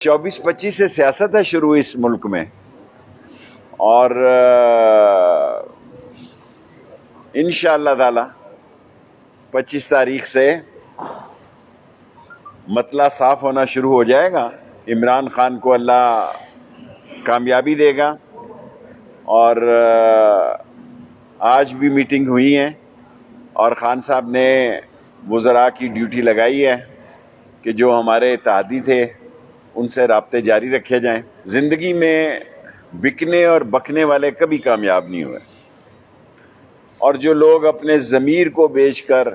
24-25 سے سیاست ہے شروع اس ملک میں، اور انشاءاللہ تعالی 25 تاریخ سے مطلع صاف ہونا شروع ہو جائے گا۔ عمران خان کو اللہ کامیابی دے گا، اور آج بھی میٹنگ ہوئی ہے اور خان صاحب نے وزراء کی ڈیوٹی لگائی ہے کہ جو ہمارے اتحادی تھے ان سے رابطے جاری رکھے جائیں۔ زندگی میں بکنے اور بکنے والے کبھی کامیاب نہیں ہوئے، اور جو لوگ اپنے ضمیر کو بیچ کر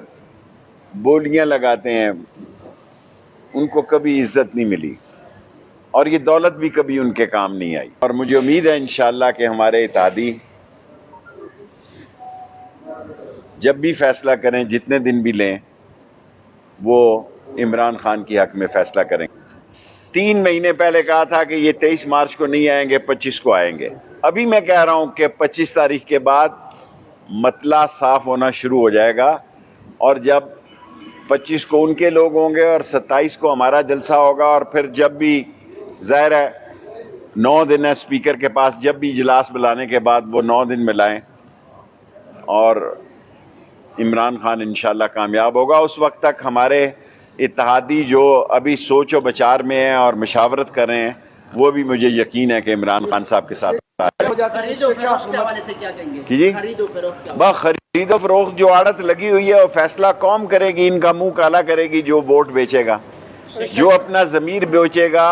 بولیاں لگاتے ہیں ان کو کبھی عزت نہیں ملی، اور یہ دولت بھی کبھی ان کے کام نہیں آئی۔ اور مجھے امید ہے انشاءاللہ کہ ہمارے اتحادی جب بھی فیصلہ کریں، جتنے دن بھی لیں، وہ عمران خان کی حق میں فیصلہ کریں۔ 3 مہینے پہلے کہا تھا کہ یہ 23 مارچ کو نہیں آئیں گے، 25 کو آئیں گے۔ ابھی میں کہہ رہا ہوں کہ 25 تاریخ کے بعد مطلع صاف ہونا شروع ہو جائے گا، اور جب 25 کو ان کے لوگ ہوں گے اور 27 کو ہمارا جلسہ ہوگا، اور پھر جب بھی ظاہر ہے 9 دن ہے اسپیکر کے پاس، جب بھی اجلاس بلانے کے بعد وہ 9 دن میں لائیں، اور عمران خان انشاءاللہ کامیاب ہوگا۔ اس وقت تک ہمارے اتحادی جو ابھی سوچ و بچار میں ہیں اور مشاورت کر رہے ہیں، وہ بھی مجھے یقین ہے کہ عمران خان صاحب کے ساتھ جی خرید و فروخت جو آڑت لگی ہوئی ہے وہ فیصلہ قوم کرے گی، ان کا منہ کالا کرے گی جو ووٹ بیچے گا، جو اپنا ضمیر بیچے گا۔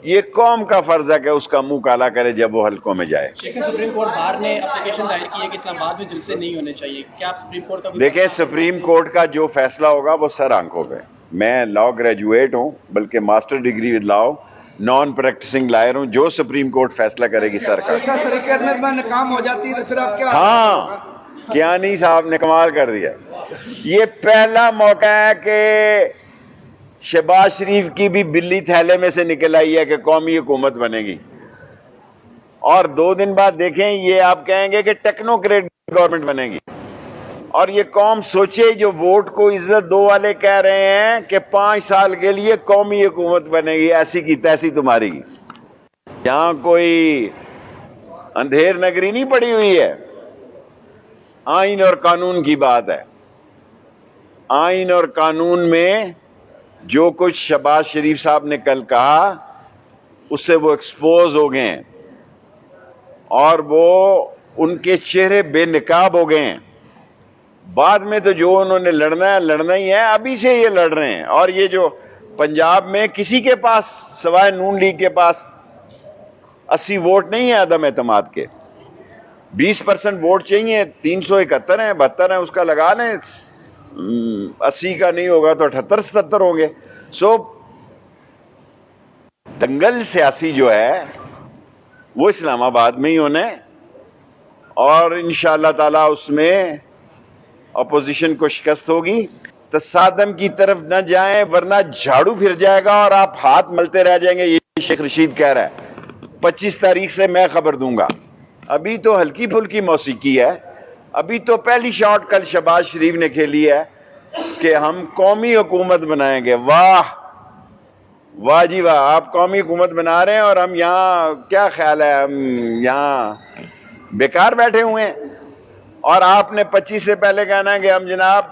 یہ قوم کا فرض ہے کہ اس کا منہ کالا کرے جب وہ حلقوں میں جائے۔ سپریم کورٹ باہر نے اپلیکیشن دائر کی ہے کہ اسلام آباد میں جلسے نہیں ہونے چاہیے، کیا آپ سپریم کورٹ کا دیکھیں، سپریم کورٹ کا جو فیصلہ ہوگا وہ سر آنکھوں پہ۔ میں لا گریجویٹ ہوں، بلکہ master degree with law, non practicing lawyer ہوں۔ جو سپریم کورٹ فیصلہ کرے گی سر کا۔ ناکام ہو جاتی ہے تو پھر آپ کیا؟ ہاں، کیانی صاحب نے کمال کر دیا۔ یہ پہلا موقع ہے کہ شہباز شریف کی بھی بلی تھیلے میں سے نکل آئی ہے کہ قومی حکومت بنے گی، اور 2 دن بعد دیکھیں یہ آپ کہیں گے کہ ٹیکنوکریٹ گورنمنٹ بنے گی۔ اور یہ قوم سوچے، جو ووٹ کو عزت دو والے کہہ رہے ہیں کہ 5 سال کے لیے قومی حکومت بنے گی، ایسی کی تیسی تمہاری۔ یہاں کوئی اندھیر نگری نہیں پڑی ہوئی ہے، آئین اور قانون کی بات ہے۔ آئین اور قانون میں جو کچھ شہباز شریف صاحب نے کل کہا اس سے وہ ایکسپوز ہو گئے ہیں، اور وہ ان کے چہرے بے نقاب ہو گئے ہیں۔ بعد میں تو جو انہوں نے لڑنا ہے لڑنا ہی ہے، ابھی سے یہ لڑ رہے ہیں۔ اور یہ جو پنجاب میں کسی کے پاس سوائے نون لیگ کے پاس 80 ووٹ نہیں ہیں عدم اعتماد کے، 20% ووٹ چاہیے، 371 ہیں، 72 ہیں، اس کا لگا لیں، 80 کا نہیں ہوگا تو 78-77 ہوں گے۔ سو دنگل سیاسی جو ہے وہ اسلام آباد میں ہی ہونا ہے، اور انشاءاللہ تعالی اس میں اپوزیشن کو شکست ہوگی۔ تصادم کی طرف نہ جائیں ورنہ جھاڑو پھر جائے گا اور آپ ہاتھ ملتے رہ جائیں گے۔ یہ شیخ رشید کہہ رہا ہے 25 تاریخ سے میں خبر دوں گا۔ ابھی تو ہلکی پھلکی موسیقی ہے، ابھی تو پہلی شاٹ کل شہباز شریف نے کھیلی ہے کہ ہم قومی حکومت بنائیں گے۔ واہ واہ جی واہ، آپ قومی حکومت بنا رہے ہیں اور ہم یہاں، کیا خیال ہے ہم یہاں بیکار بیٹھے ہوئے ہیں؟ اور آپ نے 25 سے پہلے کہنا ہے کہ ہم جناب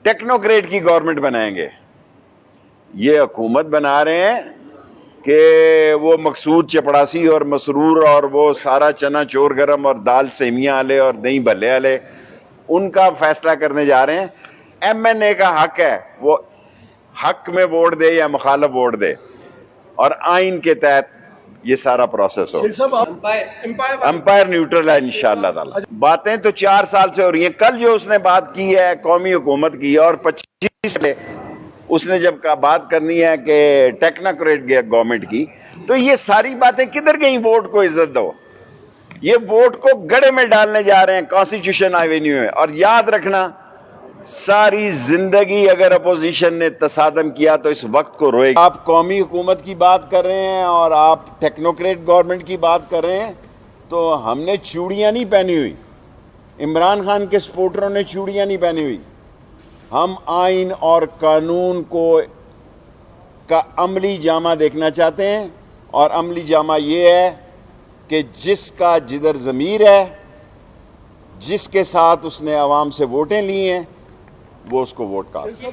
ٹیکنوکریٹ کی گورنمنٹ بنائیں گے۔ یہ حکومت بنا رہے ہیں کہ وہ مقصود چپڑاسی اور مسرور اور وہ سارا چنا چور گرم اور دال سیمیاں والے اور دہی بھلے والے، ان کا فیصلہ کرنے جا رہے ہیں۔ ایم این اے کا حق ہے وہ حق میں ووٹ دے یا مخالف ووٹ دے، اور آئین کے تحت یہ سارا پروسیس ہو۔ امپائر نیوٹرل ہے انشاءاللہ تعالی۔ باتیں تو 4 سال سے ہو رہی ہیں۔ کل جو اس نے بات کی ہے قومی حکومت کی، اور 25 سے اس نے جب بات کرنی ہے کہ ٹیکنوکریٹ گورنمنٹ کی، تو یہ ساری باتیں کدھر گئیں؟ ووٹ کو عزت دو، یہ ووٹ کو گڑے میں ڈالنے جا رہے ہیں کانسٹیٹیوشن ایونیو میں۔ اور یاد رکھنا، ساری زندگی اگر اپوزیشن نے تصادم کیا تو اس وقت کو روئے گی۔ آپ قومی حکومت کی بات کر رہے ہیں اور آپ ٹیکنوکریٹ گورنمنٹ کی بات کر رہے ہیں، تو ہم نے چوڑیاں نہیں پہنی ہوئی، عمران خان کے سپورٹروں نے چوڑیاں نہیں پہنی ہوئی۔ ہم آئین اور قانون کو کا عملی جامہ دیکھنا چاہتے ہیں، اور عملی جامہ یہ ہے کہ جس کا جدر ضمیر ہے، جس کے ساتھ اس نے عوام سے ووٹیں لی ہیں، وہ اس کو ووٹ کاسٹ کرے۔